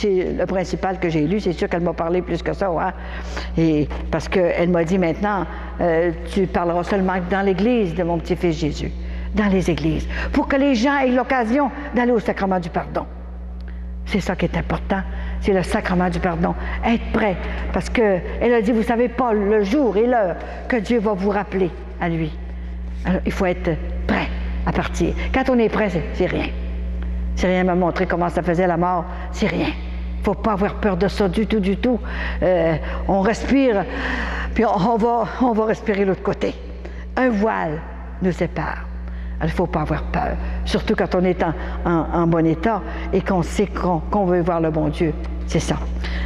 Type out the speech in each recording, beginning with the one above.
c'est le principal que j'ai lu, c'est sûr qu'elle m'a parlé plus que ça, hein? Et parce qu'elle m'a dit maintenant, tu parleras seulement dans l'Église de mon petit-fils Jésus, dans les églises, pour que les gens aient l'occasion d'aller au sacrement du pardon. C'est ça qui est important, c'est le sacrement du pardon. Être prêt, parce qu'elle a dit, vous savez pas le jour et l'heure que Dieu va vous rappeler à lui. Alors, il faut être prêt à partir. Quand on est prêt, c'est rien. C'est rien m'a montré comment ça faisait la mort, c'est rien. Il ne faut pas avoir peur de ça du tout, du tout. On respire, puis on va respirer l'autre côté. Un voile nous sépare. Alors, il ne faut pas avoir peur, surtout quand on est en bon état et qu'on sait qu'on veut voir le bon Dieu. C'est ça.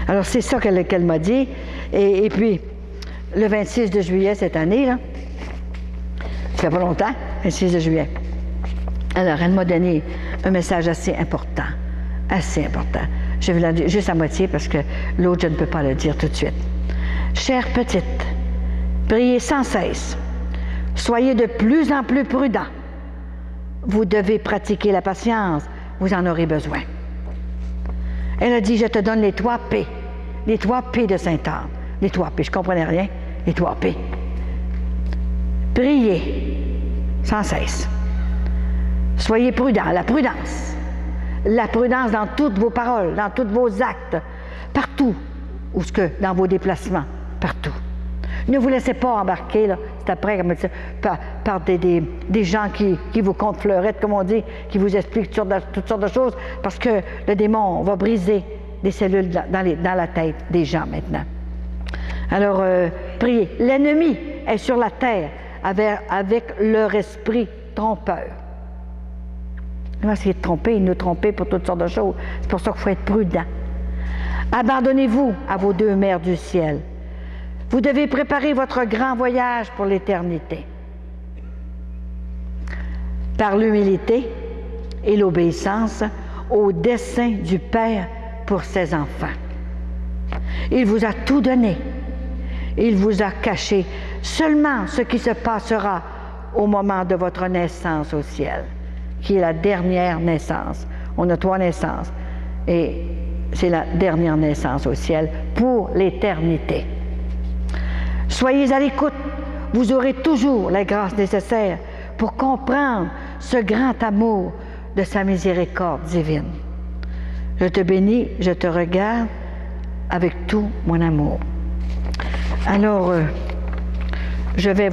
Alors, c'est ça qu'elle m'a dit. Et puis, le 26 de juillet cette année, là, ça fait pas longtemps, 26 de juillet. Alors, elle m'a donné un message assez important. Assez important. Je vais le dire juste à moitié parce que l'autre, je ne peux pas le dire tout de suite. Chère petite, priez sans cesse. Soyez de plus en plus prudents. Vous devez pratiquer la patience. Vous en aurez besoin. Elle a dit, je te donne les 3 P. Les 3 P de Sainte-Anne. Les 3 P. Je ne comprenais rien. Les 3 P. Priez sans cesse. Soyez prudents. La prudence. La prudence dans toutes vos paroles, dans tous vos actes, partout, ou ce que dans vos déplacements, partout. Ne vous laissez pas embarquer, là, c'est après, comme ça, par des gens qui vous comptent fleurettes, comme on dit, qui vous expliquent toutes sortes de choses, parce que le démon va briser des cellules dans la tête des gens maintenant. Alors, priez. L'ennemi est sur la terre avec leur esprit trompeur. Il va essayer de tromper, nous tromper pour toutes sortes de choses. C'est pour ça qu'il faut être prudent. Abandonnez-vous à vos 2 mères du ciel. Vous devez préparer votre grand voyage pour l'éternité. Par l'humilité et l'obéissance au dessein du Père pour ses enfants. Il vous a tout donné. Il vous a caché seulement ce qui se passera au moment de votre naissance au ciel, qui est la dernière naissance. On a 3 naissances. Et c'est la dernière naissance au ciel pour l'éternité. Soyez à l'écoute. Vous aurez toujours la grâce nécessaire pour comprendre ce grand amour de sa miséricorde divine. Je te bénis, je te regarde avec tout mon amour. Alors, je vais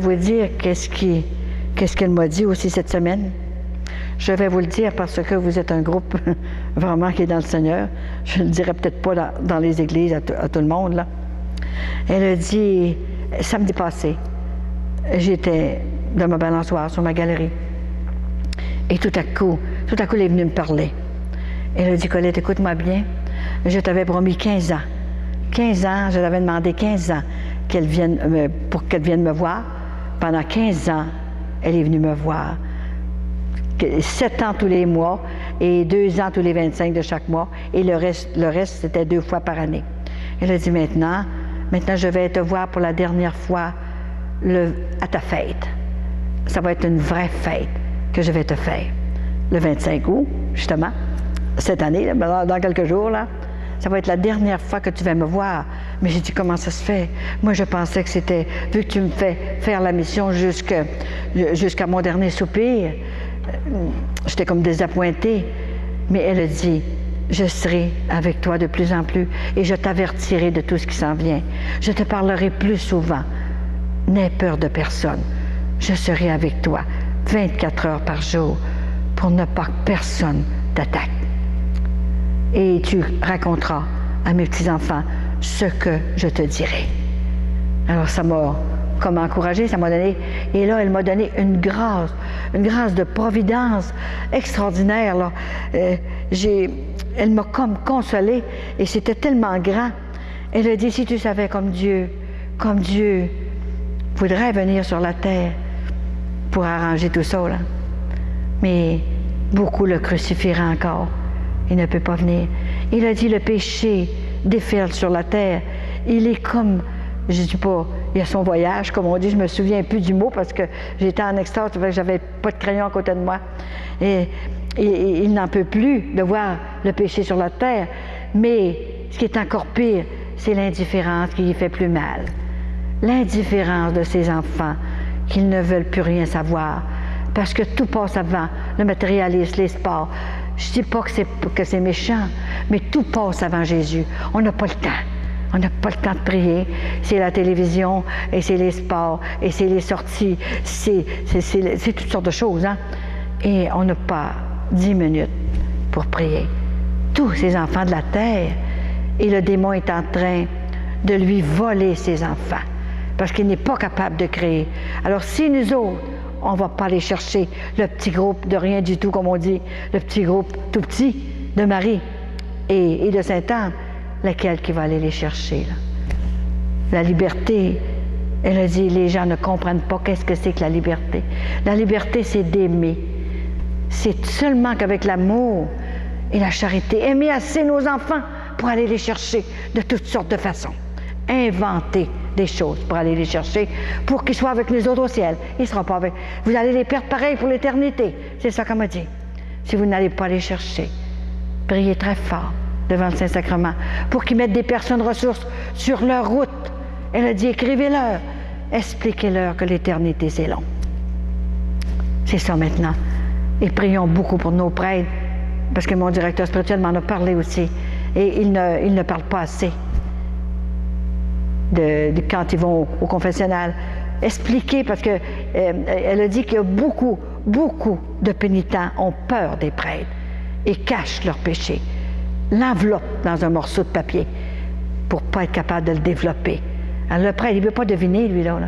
vous dire qu'est-ce qu'elle m'a dit aussi cette semaine. Je vais vous le dire parce que vous êtes un groupe vraiment qui est dans le Seigneur. Je ne le dirai peut-être pas dans les églises à tout le monde, là. Elle a dit, samedi passé, j'étais dans ma balançoire sur ma galerie. Et tout à coup, elle est venue me parler. Elle a dit, Colette, écoute-moi bien, je t'avais promis 15 ans. 15 ans, je l'avais demandé 15 ans pour qu'elle vienne me voir. Pendant 15 ans, elle est venue me voir. 7 ans tous les mois et 2 ans tous les 25 de chaque mois. Et le reste c'était 2 fois par année. Elle a dit, maintenant, je vais te voir pour la dernière fois à ta fête. Ça va être une vraie fête que je vais te faire. Le 25 août, justement, cette année, là, dans quelques jours, là, ça va être la dernière fois que tu vas me voir. Mais j'ai dit, comment ça se fait? Moi, je pensais que c'était, vu que tu me fais faire la mission jusqu'à mon dernier soupir, j'étais comme désappointée. Mais elle a dit, je serai avec toi de plus en plus et je t'avertirai de tout ce qui s'en vient. Je te parlerai plus souvent. N'aie peur de personne. Je serai avec toi 24 heures par jour pour ne pas que personne t'attaque. Et tu raconteras à mes petits-enfants ce que je te dirai. Alors ça m'a comme encouragée, ça m'a donné, et là elle m'a donné une grâce de providence extraordinaire, là. Elle m'a comme consolée, et c'était tellement grand. Elle a dit, si tu savais comme Dieu voudrait venir sur la terre pour arranger tout ça, là. Mais beaucoup le crucifieraient encore. Il ne peut pas venir. Il a dit, le péché déferle sur la terre. Il est comme, je ne dis pas, il a son voyage, comme on dit, je ne me souviens plus du mot parce que j'étais en extase, j'avais pas de crayon à côté de moi. Et il n'en peut plus de voir le péché sur la terre, mais ce qui est encore pire, c'est l'indifférence qui lui fait plus mal. L'indifférence de ses enfants, qu'ils ne veulent plus rien savoir, parce que tout passe avant, le matérialisme, les sports. Je ne dis pas que c'est méchant, mais tout passe avant Jésus. On n'a pas le temps. On n'a pas le temps de prier. C'est la télévision, et c'est les sports, et c'est les sorties, c'est toutes sortes de choses, hein? Et on n'a pas 10 minutes pour prier. Tous ces enfants de la terre, et le démon est en train de lui voler ses enfants, parce qu'il n'est pas capable de créer. Alors si nous autres, on ne va pas aller chercher le petit groupe de rien du tout, comme on dit, le petit groupe tout petit de Marie et de Sainte-Anne, laquelle qui va aller les chercher, là? La liberté, elle a dit, les gens ne comprennent pas qu'est-ce que c'est que la liberté. La liberté, c'est d'aimer. C'est seulement qu'avec l'amour et la charité, aimer assez nos enfants pour aller les chercher de toutes sortes de façons. Inventer des choses pour aller les chercher, pour qu'ils soient avec nous autres au ciel. Ils ne seront pas avec. Vous allez les perdre pareil pour l'éternité. C'est ça qu'on m'a dit. Si vous n'allez pas les chercher, priez très fort devant le Saint-Sacrement pour qu'ils mettent des personnes ressources sur leur route. Elle a dit, écrivez-leur, expliquez-leur que l'éternité, c'est long. C'est ça maintenant. Et prions beaucoup pour nos prêtres, parce que mon directeur spirituel m'en a parlé aussi. Et il ne parle pas assez de quand ils vont au confessionnal. Expliquer, parce que elle a dit qu'il y a beaucoup de pénitents ont peur des prêtres et cachent leurs péchés. L'enveloppe dans un morceau de papier pour ne pas être capable de le développer. Alors le prêtre, il ne veut pas deviner, lui, là.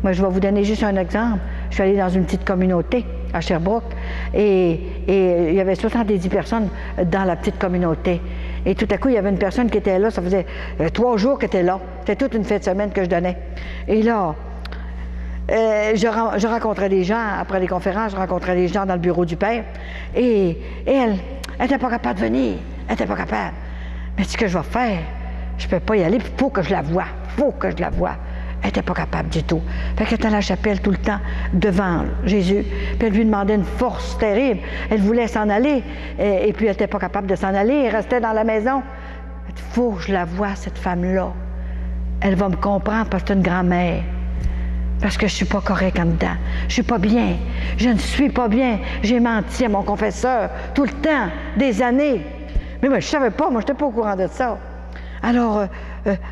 Moi, je vais vous donner juste un exemple. Je suis allée dans une petite communauté à Sherbrooke et il y avait 70 personnes dans la petite communauté. Et tout à coup, il y avait une personne qui était là, ça faisait 3 jours qu'elle était là. C'était toute une fin de semaine que je donnais. Et là, je rencontrais des gens, après les conférences, je rencontrais des gens dans le bureau du Père. Et elle n'était pas capable de venir. Elle n'était pas capable. Mais ce que je vais faire, je ne peux pas y aller, il faut que je la voie. Il faut que je la voie. Elle n'était pas capable du tout. Fait qu'elle était à la chapelle tout le temps, devant Jésus. Puis elle lui demandait une force terrible. Elle voulait s'en aller, et puis elle n'était pas capable de s'en aller. Elle restait dans la maison. Il faut que je la voie, cette femme-là. Elle va me comprendre parce que c'est une grand-mère. Parce que je ne suis pas correcte en dedans. Je ne suis pas bien. Je ne suis pas bien. J'ai menti à mon confesseur tout le temps, des années. Mais moi, je ne savais pas. Moi, je n'étais pas au courant de ça. Alors,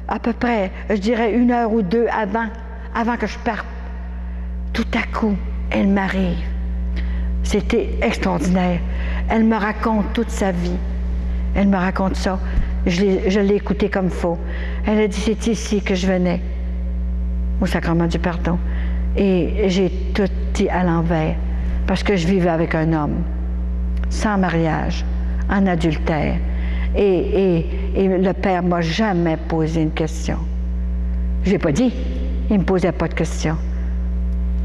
à peu près, je dirais 1 heure ou 2 avant que je parte, tout à coup, elle m'arrive. C'était extraordinaire. Elle me raconte toute sa vie. Elle me raconte ça. Je l'ai écoutée comme il faut. Elle a dit, c'est ici que je venais, au sacrement du pardon. Et j'ai tout dit à l'envers, parce que je vivais avec un homme, sans mariage, en adultère. Et le Père ne m'a jamais posé une question. Je n'ai pas dit. Il ne me posait pas de questions.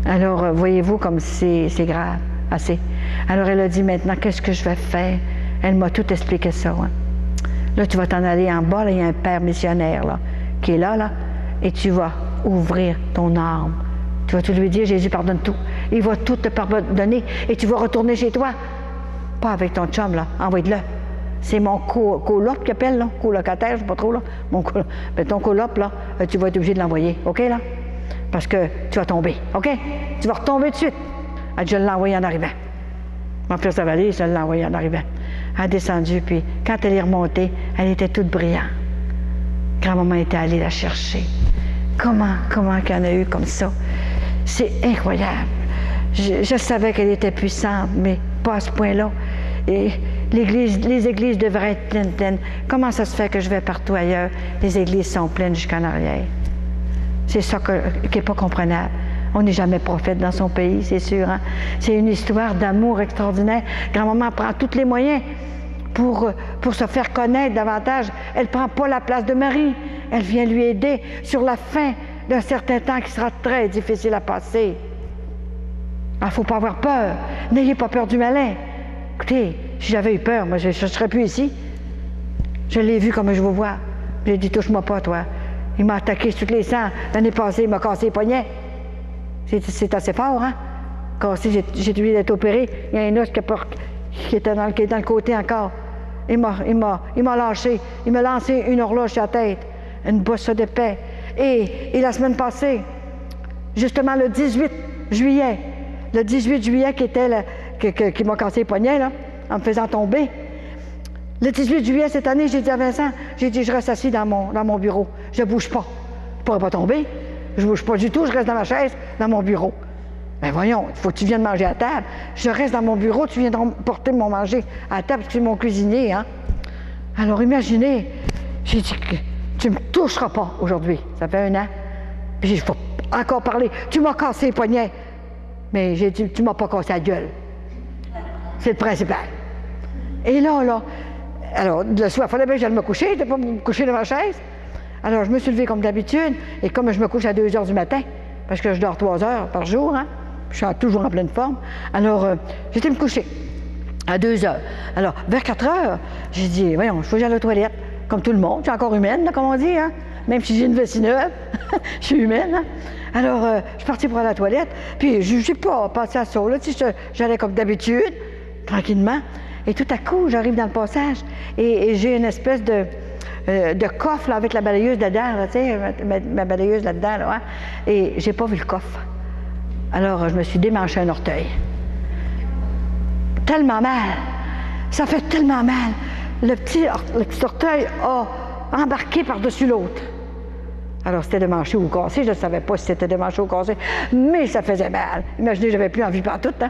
Alors, voyez-vous comme c'est grave, assez. Alors, elle a dit, maintenant, qu'est-ce que je vais faire? Elle m'a tout expliqué ça. Hein. Là, tu vas t'en aller en bas, là, il y a un père missionnaire, là, qui est là, et tu vas ouvrir ton âme. Tu vas tout lui dire, Jésus pardonne tout. Il va tout te pardonner, et tu vas retourner chez toi. Pas avec ton chum, là. Envoie-le. C'est mon coloc qui appelle, là, colocataire, je ne sais pas trop, là. Ben, ton coloc, là, tu vas être obligé de l'envoyer, OK, là? Parce que tu vas tomber, OK? Tu vas retomber tout de suite. Elle dit, je l'ai envoyé en arrivant. Mon frère Savalier, je l'ai envoyé en arrivant. Elle a descendu, puis quand elle est remontée, elle était toute brillante. Grand-maman était allée la chercher. Comment qu'il y en a eu comme ça? C'est incroyable. Je savais qu'elle était puissante, mais pas à ce point-là. Et les églises devraient être pleines. Comment ça se fait que je vais partout ailleurs? Les églises sont pleines jusqu'en arrière. C'est ça qui n'est pas comprenable. On n'est jamais prophète dans son pays, c'est sûr. Hein? C'est une histoire d'amour extraordinaire. Grand-maman prend tous les moyens pour se faire connaître davantage. Elle ne prend pas la place de Marie. Elle vient lui aider sur la fin d'un certain temps qui sera très difficile à passer. Il ne faut pas avoir peur. N'ayez pas peur du malin. Écoutez, si j'avais eu peur, moi, je ne serais plus ici. Je l'ai vu comme je vous vois. J'ai dit, touche-moi pas, toi. Il m'a attaqué sur tous les sangs. L'année passée, il m'a cassé les poignets. C'est assez fort, hein? Cassé, j'ai dû être opéré. Il y a un os qui est dans le côté encore. Il m'a lâché. Il m'a lancé une horloge sur la tête, une bosse d'épée. Et la semaine passée, justement le 18 juillet qui était qui m'a cassé les poignets, là, en me faisant tomber. Le 18 juillet cette année, j'ai dit à Vincent, je reste assis dans mon bureau. Je ne bouge pas. Je ne pourrais pas tomber. Je ne bouge pas du tout, je reste dans ma chaise, dans mon bureau. Ben voyons, il faut que tu viennes manger à table. Je reste dans mon bureau, tu viens porter mon manger à table, parce que c'est mon cuisinier, hein. Alors imaginez, j'ai dit que tu ne me toucheras pas aujourd'hui. Ça fait 1 an. Puis j'ai dit, il faut encore parler. Tu m'as cassé les poignets. Mais j'ai dit, tu ne m'as pas cassé la gueule. C'est le principal. Et là, alors, le soir, il fallait bien que j'aille me coucher, je n'étais pas me coucher dans ma chaise. Alors, je me suis levée comme d'habitude, et comme je me couche à 2 heures du matin, parce que je dors 3 heures par jour, hein, je suis toujours en pleine forme, alors j'étais me coucher à 2 heures. Alors, vers 4 heures, j'ai dit, voyons, il faut que j'aille aux toilettes, comme tout le monde, je suis encore humaine, là, comme on dit, hein, même si j'ai une vessie neuve, je suis humaine. Hein. Alors, je suis partie pour aller à la toilette, puis je n'ai pas passé à ça, là, tu sais, j'allais comme d'habitude, tranquillement, et tout à coup, j'arrive dans le passage, et j'ai une espèce de coffre là, avec la balayeuse dedans, là, tu sais, ma balayeuse là-dedans, là, hein, et j'ai pas vu le coffre. Alors, je me suis démanché un orteil. Tellement mal, ça fait tellement mal. Le petit orteil a embarqué par-dessus l'autre. Alors, c'était démanché ou cassé, je ne savais pas si c'était démanché ou cassé, mais ça faisait mal. Imaginez, j'avais plus envie partout, hein.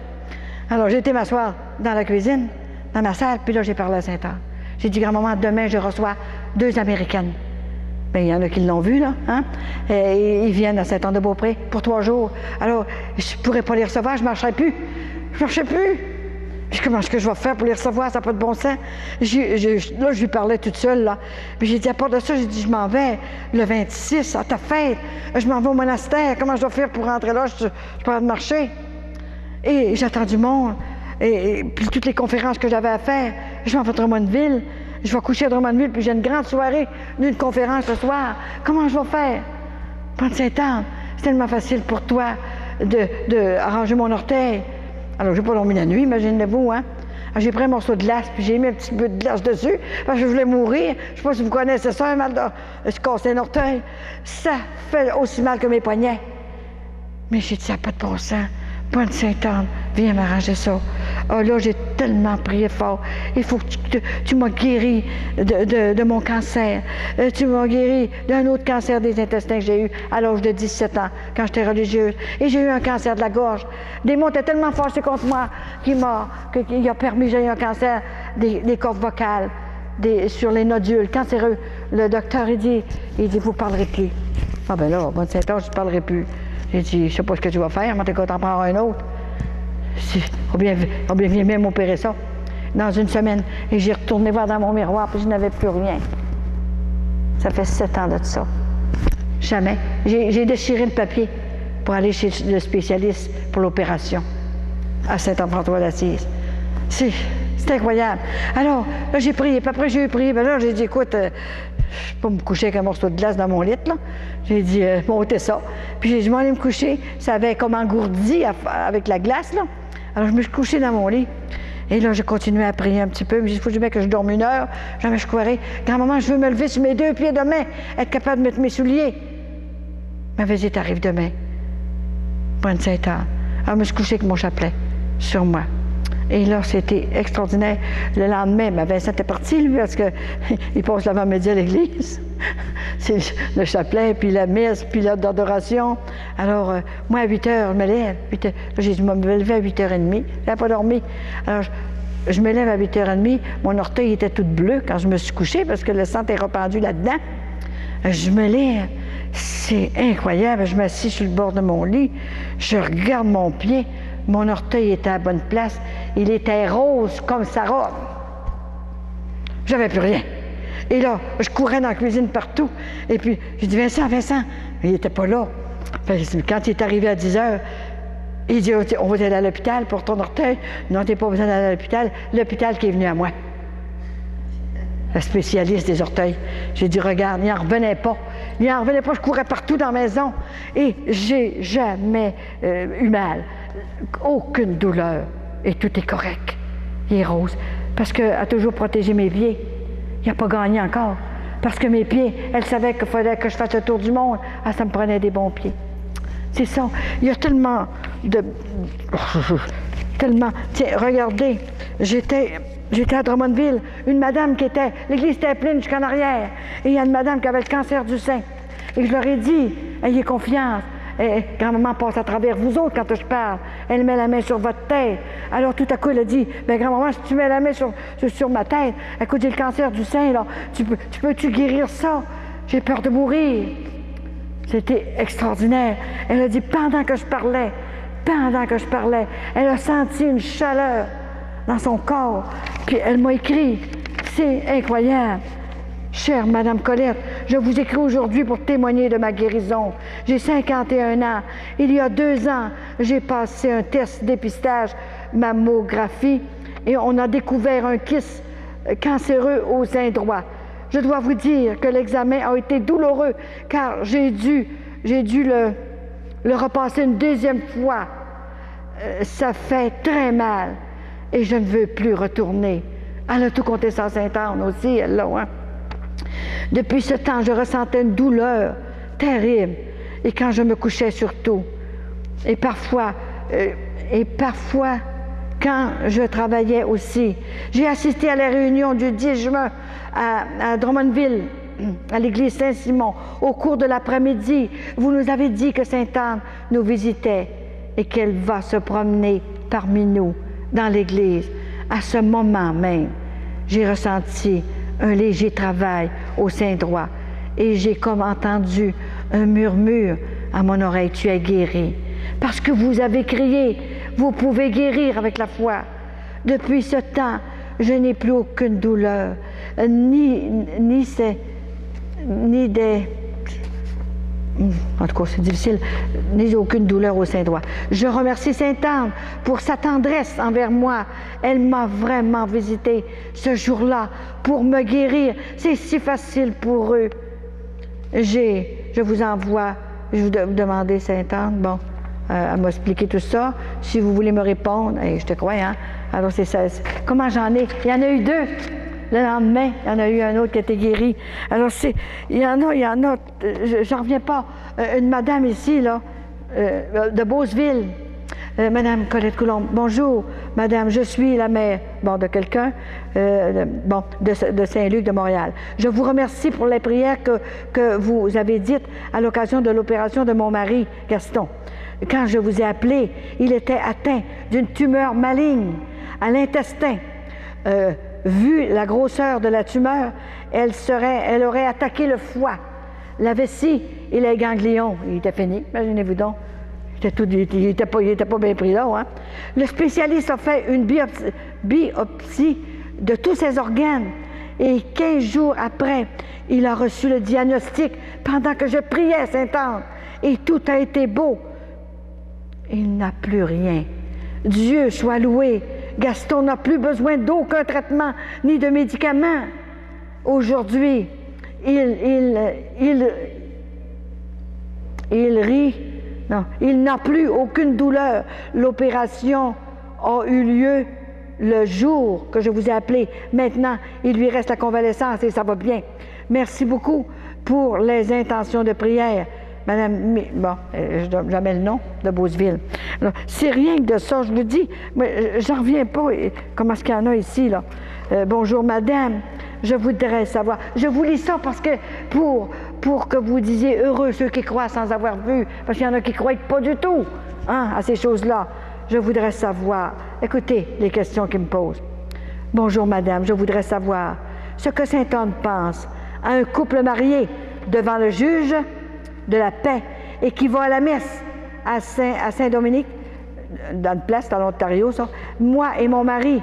Alors, j'ai été m'asseoir dans la cuisine, dans ma salle, puis là, j'ai parlé à Saint-Anne. J'ai dit, grand-maman, demain, je reçois 2 Américaines. Bien, il y en a qui l'ont vu, là, hein? Et ils viennent à Saint-Anne-de-Beaupré pour 3 jours. Alors, je ne pourrais pas les recevoir, je ne marcherais plus. Je ne marchais plus. Puis comment est-ce que je vais faire pour les recevoir? Ça n'a pas de bon sens. Là, je lui parlais toute seule, là. Puis j'ai dit, à part de ça, j'ai dit, je m'en vais le 26 à ta fête. Je m'en vais au monastère. Comment je dois faire pour rentrer là? Je peux pas marcher. Et j'attends du monde. Et puis toutes les conférences que j'avais à faire, je m'en vais à Drummondville. Je vais coucher à Drummondville, puis j'ai une grande soirée d'une conférence ce soir. Comment je vais faire? Prendre Saint-Anne, c'est tellement facile pour toi de arranger mon orteil. Alors, j'ai pas dormi la nuit, imaginez-vous, hein? Alors, j'ai pris un morceau de glace, puis j'ai mis un petit peu de glace dessus, parce que je voulais mourir. Je sais pas si vous connaissez ça, un mal de se casser un orteil. Ça fait aussi mal que mes poignets. Mais j'ai dit, ça n'a pas de bon sens. Bonne Sainte-Anne, viens m'arranger ça. Oh là, j'ai tellement prié fort. Il faut que tu m'as guéri de mon cancer. Tu m'as guéri d'un autre cancer des intestins que j'ai eu à l'âge de 17 ans, quand j'étais religieuse. Et j'ai eu un cancer de la gorge. Des mots étaient tellement fâchés contre moi qu'il a permis que j'ai eu un cancer des cordes vocales, sur les nodules cancéreux. Le docteur, il dit, vous ne parlerez plus. Ah ben là, bonne Sainte-Anne, je ne parlerai plus. J'ai dit, je ne sais pas ce que tu vas faire, mais tu vas t'en prendre un autre. On vient même m'opérer ça dans une semaine. Et j'ai retourné voir dans mon miroir, puis je n'avais plus rien. Ça fait 7 ans de ça. Jamais. J'ai déchiré le papier pour aller chez le spécialiste pour l'opération à Saint-Anne-François-d'Assise. C'est incroyable. Alors, là, j'ai prié, puis après, j'ai prié, puis là, j'ai dit, écoute, je ne vais pas me coucher avec un morceau de glace dans mon lit, là. J'ai dit, montez ça. Puis j'ai dit, je m'en allais me coucher. Ça avait comme engourdi avec la glace, là. Alors, je me suis couchée dans mon lit. Et là, j'ai continué à prier un petit peu. Je me suis dit, il faut que je dorme 1 heure. Jamais je courais. Grand-maman, je veux me lever sur mes 2 pieds demain, être capable de mettre mes souliers. Mais vas-y, t'arrives demain. Bonne Sainte-Anne. Alors, je me suis couchée avec mon chapelet sur moi. Et là, c'était extraordinaire. Le lendemain, Vincent était parti, lui, parce qu'il passe l'avant-midi à l'église. C'est le chapelet, puis la messe, puis l'heure d'adoration. Alors, moi, à 8 heures, je me lève. J'ai dit, je me lever à 8h30. Je n'avais pas dormi. Alors, je me lève à 8h30. Mon orteil était tout bleu quand je me suis couchée, parce que le sang est rependu là-dedans. Je me lève. C'est incroyable. Je m'assis sur le bord de mon lit. Je regarde mon pied. Mon orteil était à la bonne place. Il était rose comme sa robe. J'avais plus rien. Et là, je courais dans la cuisine partout. Et puis, j'ai dit, Vincent, il n'était pas là. Quand il est arrivé à 10 heures, il dit, on va aller à l'hôpital pour ton orteil. Non, tu n'as pas besoin d'aller à l'hôpital. L'hôpital qui est venu à moi. Le spécialiste des orteils. J'ai dit, regarde, il n'en revenait pas. Il n'en revenait pas, je courais partout dans la maison. Et j'ai jamais eu mal. Aucune douleur. Et tout est correct. il est rose. Parce qu'elle a toujours protégé mes pieds. Il n'a pas gagné encore. Parce que mes pieds, elle savait qu'il fallait que je fasse le tour du monde. Ah, ça me prenait des bons pieds. C'est ça. Il y a tellement de... tellement... Tiens, regardez, j'étais à Drummondville, une madame qui était... L'église était pleine jusqu'en arrière. Et il y a une madame qui avait le cancer du sein. Et je leur ai dit, ayez confiance. Et grand-maman passe à travers vous autres quand je parle. Elle met la main sur votre tête. Alors tout à coup, elle a dit, bien grand-maman, si tu mets la main sur ma tête, écoute, j'ai le cancer du sein, là, peux-tu guérir ça? J'ai peur de mourir. C'était extraordinaire. Elle a dit, pendant que je parlais, elle a senti une chaleur dans son corps. Puis elle m'a écrit, c'est incroyable. Chère Madame Colette, je vous écris aujourd'hui pour témoigner de ma guérison. J'ai 51 ans. Il y a 2 ans, j'ai passé un test dépistage mammographie et on a découvert un kyste cancéreux au sein droit. Je dois vous dire que l'examen a été douloureux car j'ai dû le repasser une 2e fois. Ça fait très mal et je ne veux plus retourner. Elle a tout compté sans Sainte-Anne aussi, elle l'a, hein? Depuis ce temps, je ressentais une douleur terrible, et quand je me couchais surtout. Et parfois, quand je travaillais aussi. J'ai assisté à la réunion du 10 juin à Drummondville, à l'église Saint-Simon. Au cours de l'après-midi, vous nous avez dit que Sainte-Anne nous visitait et qu'elle va se promener parmi nous dans l'église. À ce moment même, j'ai ressenti un léger travail au sein droit et j'ai comme entendu un murmure à mon oreille, tu es guéri. Parce que vous avez crié, vous pouvez guérir avec la foi. Depuis ce temps, je n'ai plus aucune douleur, ni des... En tout cas, c'est difficile, ni aucune douleur au sein droit. Je remercie Sainte-Anne pour sa tendresse envers moi. Elle m'a vraiment visité ce jour-là pour me guérir. C'est si facile pour eux. Je vous envoie, je vous demander, Sainte-Anne, bon, elle m'a expliqué tout ça. Si vous voulez me répondre, je te crois, hein? Alors, c'est ça. Comment j'en ai? Il y en a eu 2. Le lendemain, il y en a eu un autre qui a été guéri. Alors, il y en a, j'en reviens pas. Une madame ici, là, de Beauceville, Madame Colette Coulombe. Bonjour, madame, je suis la mère, de quelqu'un, de Saint-Luc de Montréal. Je vous remercie pour les prières que vous avez dites à l'occasion de l'opération de mon mari, Gaston. Quand je vous ai appelé, il était atteint d'une tumeur maligne à l'intestin. Vu la grosseur de la tumeur, elle aurait attaqué le foie, la vessie et les ganglions. Il était fini, imaginez-vous donc. Il n'était pas bien pris là, hein? Le spécialiste a fait une biopsie de tous ses organes et 15 jours après, il a reçu le diagnostic pendant que je priais, Sainte-Anne. Et tout a été beau. Il n'a plus rien. Dieu soit loué. Gaston n'a plus besoin d'aucun traitement ni de médicaments. Aujourd'hui, il rit. Non, il n'a plus aucune douleur. L'opération a eu lieu le jour que je vous ai appelé. Maintenant, il lui reste la convalescence et ça va bien. Merci beaucoup pour les intentions de prière. Madame, je donne jamais le nom de Beauceville. C'est rien que de ça, je vous dis, mais j'en reviens pas. Comment est-ce qu'il y en a ici, là? Bonjour, madame, je voudrais savoir. Je vous lis ça parce que pour que vous disiez heureux ceux qui croient sans avoir vu, parce qu'il y en a qui ne croient pas du tout, hein, à ces choses-là. Je voudrais savoir. Écoutez les questions qu'ils me posent. Bonjour, madame, je voudrais savoir ce que Sainte-Anne pense à un couple marié devant le juge de la paix et qui va à la messe à Saint-Dominique, dans une place dans l'Ontario, ça. Moi et mon mari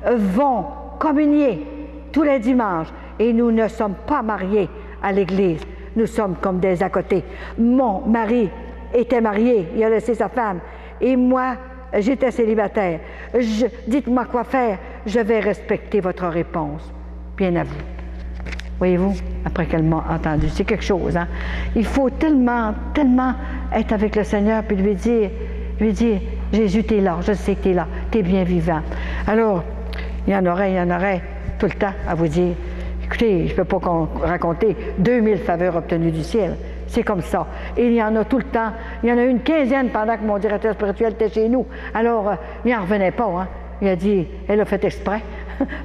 vont communier tous les dimanches et nous ne sommes pas mariés à l'église. Nous sommes comme des à côté. Mon mari était marié, il a laissé sa femme et moi, j'étais célibataire. Dites-moi quoi faire, je vais respecter votre réponse. Bien à vous. Voyez-vous, après qu'elle m'a entendu, c'est quelque chose, hein? Il faut tellement être avec le Seigneur puis lui dire, Jésus, t'es là, je sais que t'es là, t'es bien vivant. Alors, il y en aurait tout le temps à vous dire. Écoutez, je ne peux pas raconter 2000 faveurs obtenues du ciel. C'est comme ça. Et il y en a tout le temps. Il y en a une quinzaine pendant que mon directeur spirituel était chez nous. Alors, il n'en revenait pas. Hein. Il a dit, elle a fait exprès,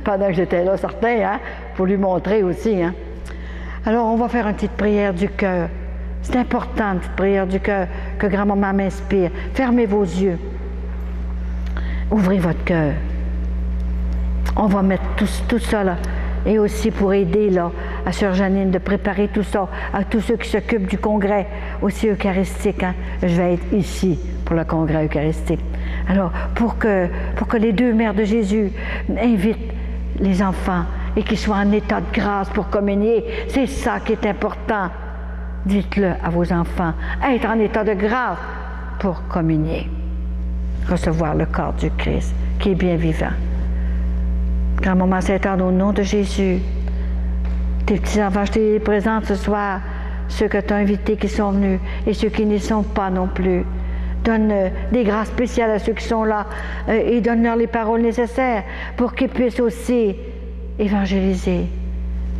pendant que j'étais là, certain, hein, pour lui montrer aussi. Hein. Alors, on va faire une petite prière du cœur. C'est important, une petite prière du cœur que grand-maman m'inspire. Fermez vos yeux. Ouvrez votre cœur. On va mettre tout ça là. Et aussi pour aider là, à Sœur Janine de préparer tout ça, à tous ceux qui s'occupent du congrès, aussi eucharistique. Hein. Je vais être ici pour le congrès eucharistique. Alors, pour que les deux mères de Jésus invitent les enfants et qu'ils soient en état de grâce pour communier, c'est ça qui est important. Dites-le à vos enfants, être en état de grâce pour communier, recevoir le corps du Christ qui est bien vivant. Grand-maman Sainte-Anne, au nom de Jésus, tes petits-enfants, je te les présente ce soir, ceux que tu as invités qui sont venus et ceux qui n'y sont pas non plus. Donne des grâces spéciales à ceux qui sont là et donne-leur les paroles nécessaires pour qu'ils puissent aussi évangéliser.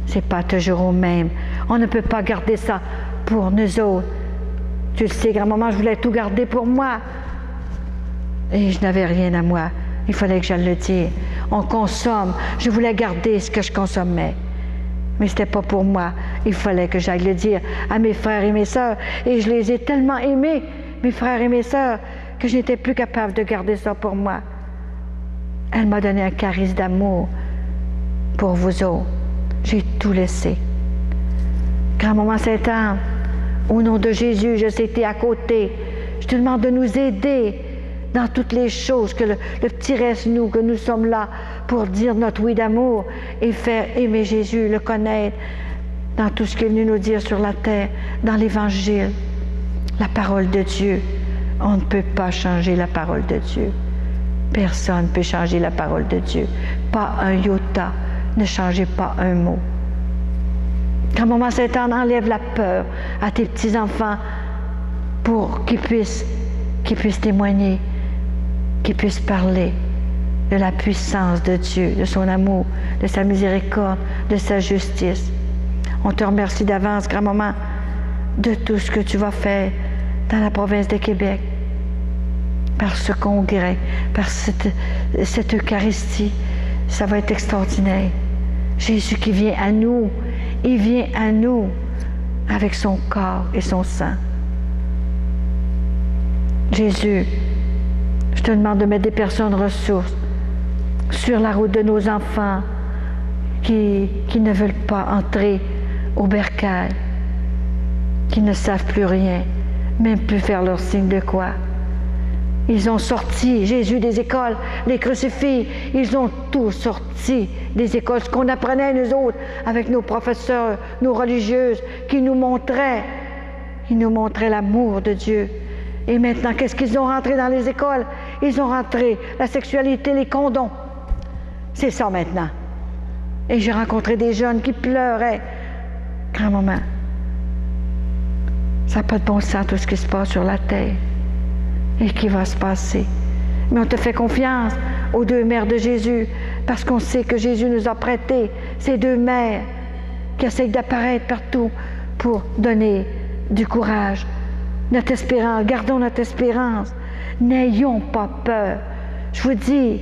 C'est pas toujours au même. On ne peut pas garder ça pour nous autres. Tu le sais, grand-maman, je voulais tout garder pour moi. Et je n'avais rien à moi. Il fallait que j'aille le dire. On consomme. Je voulais garder ce que je consommais. Mais ce n'était pas pour moi. Il fallait que j'aille le dire à mes frères et mes sœurs. Et je les ai tellement aimés, mes frères et mes sœurs, que je n'étais plus capable de garder ça pour moi. Elle m'a donné un charisme d'amour pour vous autres. J'ai tout laissé. Grand-maman Sainte-Anne, au nom de Jésus, je sais que tu es à côté. Je te demande de nous aider dans toutes les choses, que le petit reste nous, que nous sommes là pour dire notre oui d'amour et faire aimer Jésus, le connaître dans tout ce qu'il est venu nous dire sur la terre, dans l'Évangile, la parole de Dieu. On ne peut pas changer la parole de Dieu. Personne ne peut changer la parole de Dieu. Pas un iota. Ne changez pas un mot. Quand Maman Sainte-Anne enlève la peur à tes petits-enfants pour qu'ils puissent témoigner, qu'ils puissent parler de la puissance de Dieu, de son amour, de sa miséricorde, de sa justice. On te remercie d'avance, grand-maman, de tout ce que tu vas faire dans la province de Québec, par ce congrès, par cette Eucharistie. Ça va être extraordinaire. Jésus qui vient à nous, il vient à nous avec son corps et son sang. Jésus, je te demande de mettre des personnes ressources sur la route de nos enfants qui ne veulent pas entrer au bercail, qui ne savent plus rien, même plus faire leur signe de croix. Ils ont sorti Jésus des écoles, les crucifix, ils ont tous sorti des écoles, ce qu'on apprenait nous autres avec nos professeurs, nos religieuses, qui nous montraient l'amour de Dieu. Et maintenant, qu'est-ce qu'ils ont rentré dans les écoles? Ils ont rentré la sexualité, les condoms. C'est ça maintenant. Et j'ai rencontré des jeunes qui pleuraient. Grand-maman, ça n'a pas de bon sens tout ce qui se passe sur la terre. Et qui va se passer. Mais on te fait confiance aux deux mères de Jésus, parce qu'on sait que Jésus nous a prêté ces deux mères qui essayent d'apparaître partout pour donner du courage. Notre espérance, gardons notre espérance. N'ayons pas peur. Je vous dis,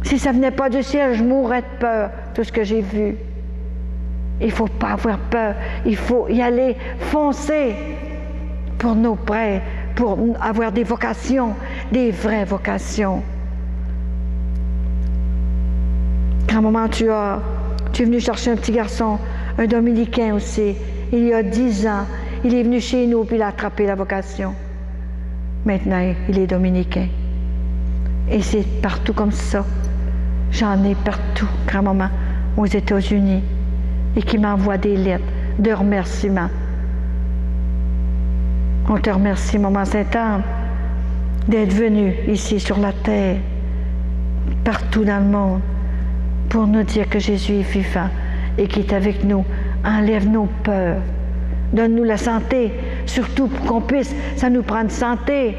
si ça ne venait pas du ciel, je mourrais de peur, tout ce que j'ai vu. Il ne faut pas avoir peur. Il faut y aller, foncer pour nos prêtres, pour avoir des vocations, des vraies vocations. Grand-maman, tu es venu chercher un petit garçon, un dominicain aussi, il y a 10 ans. Il est venu chez nous, puis il a attrapé la vocation. Maintenant, il est dominicain. Et c'est partout comme ça. J'en ai partout, grand-maman, aux États-Unis, et qui m'envoient des lettres de remerciement. On te remercie, Maman Sainte-Anne, d'être venue ici sur la terre, partout dans le monde, pour nous dire que Jésus est vivant et qu'il est avec nous. Enlève nos peurs. Donne-nous la santé, surtout pour qu'on puisse, ça nous prend de santé.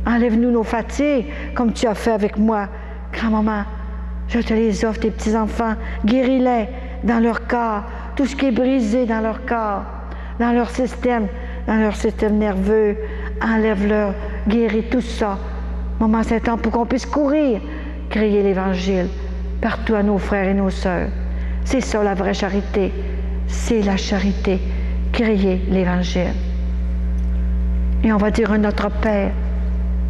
Enlève-nous nos fatigues, comme tu as fait avec moi. Grand-maman, Je te les offre, tes petits-enfants. Guéris-les dans leur corps. Tout ce qui est brisé dans leur corps, dans leur système nerveux. Enlève-leur, guéris tout ça. Maman Saint-Anne, pour qu'on puisse courir, crier l'Évangile partout à nos frères et nos sœurs. C'est ça la vraie charité. C'est la charité. Crier l'Évangile. Et on va dire un Notre Père,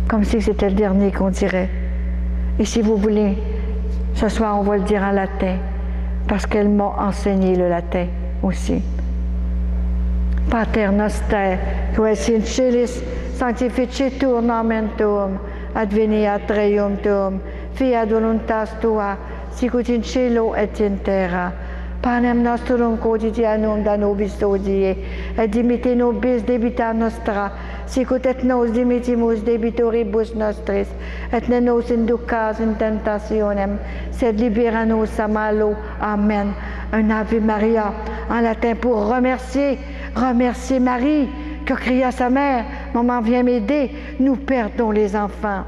comme si c'était le dernier qu'on dirait. Et si vous voulez, ce soir, on va le dire en latin, parce qu'elle m'a enseigné le latin aussi. Pater noster, qui es in celis, sanctificetur nomen tuum, adveniat regnum tuum, fiat voluntas tua, sicut in cielo et in terra. Panem nostrum quotidianum da nobis hodie, et dimitte nobis debita nostra, sicut et nos dimittimus debitoribus nostris, et ne nos inducas in tentationem, sed libera nos a malo. Amen. Un Ave Maria en latin pour remercier Marie qui a crié à sa mère, maman viens m'aider, nous perdons les enfants.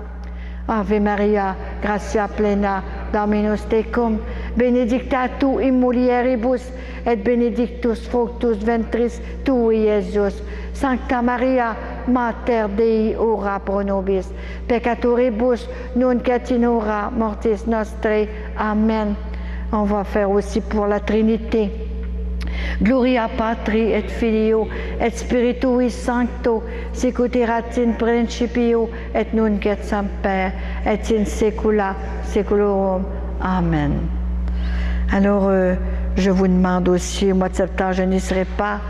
Ave Maria, gratia plena, Dominus tecum, benedicta tu in mulieribus, et benedictus fructus ventris tui, Iesus. Sancta Maria, Mater Dei, ora pro nobis, peccatoribus, nunc et in hora mortis nostrae. Amen. On va faire aussi pour la Trinité. Gloria Patri et Filio et Spiritui Sancto, sicut erat in principio et nunc et semper et in saecula saeculorum. Amen. Alors, je vous demande aussi, au mois de septembre, je n'y serai pas.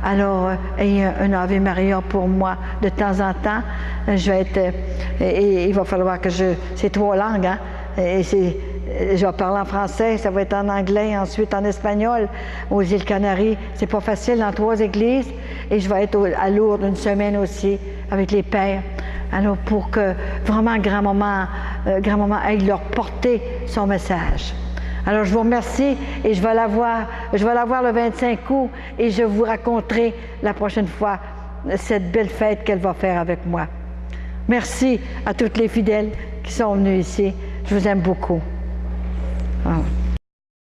Alors, ayez un Ave Maria pour moi de temps en temps. Je vais être, et il va falloir que c'est 3 langues, hein? Et je vais parler en français, ça va être en anglais, ensuite en espagnol. Aux îles Canaries, c'est pas facile dans 3 églises. Et je vais être à Lourdes une semaine aussi avec les pères. Alors pour que vraiment grand-maman aille leur porter son message. Alors je vous remercie et je vais la voir le 25 août et je vous raconterai la prochaine fois cette belle fête qu'elle va faire avec moi. Merci à toutes les fidèles qui sont venus ici. Je vous aime beaucoup. Oh.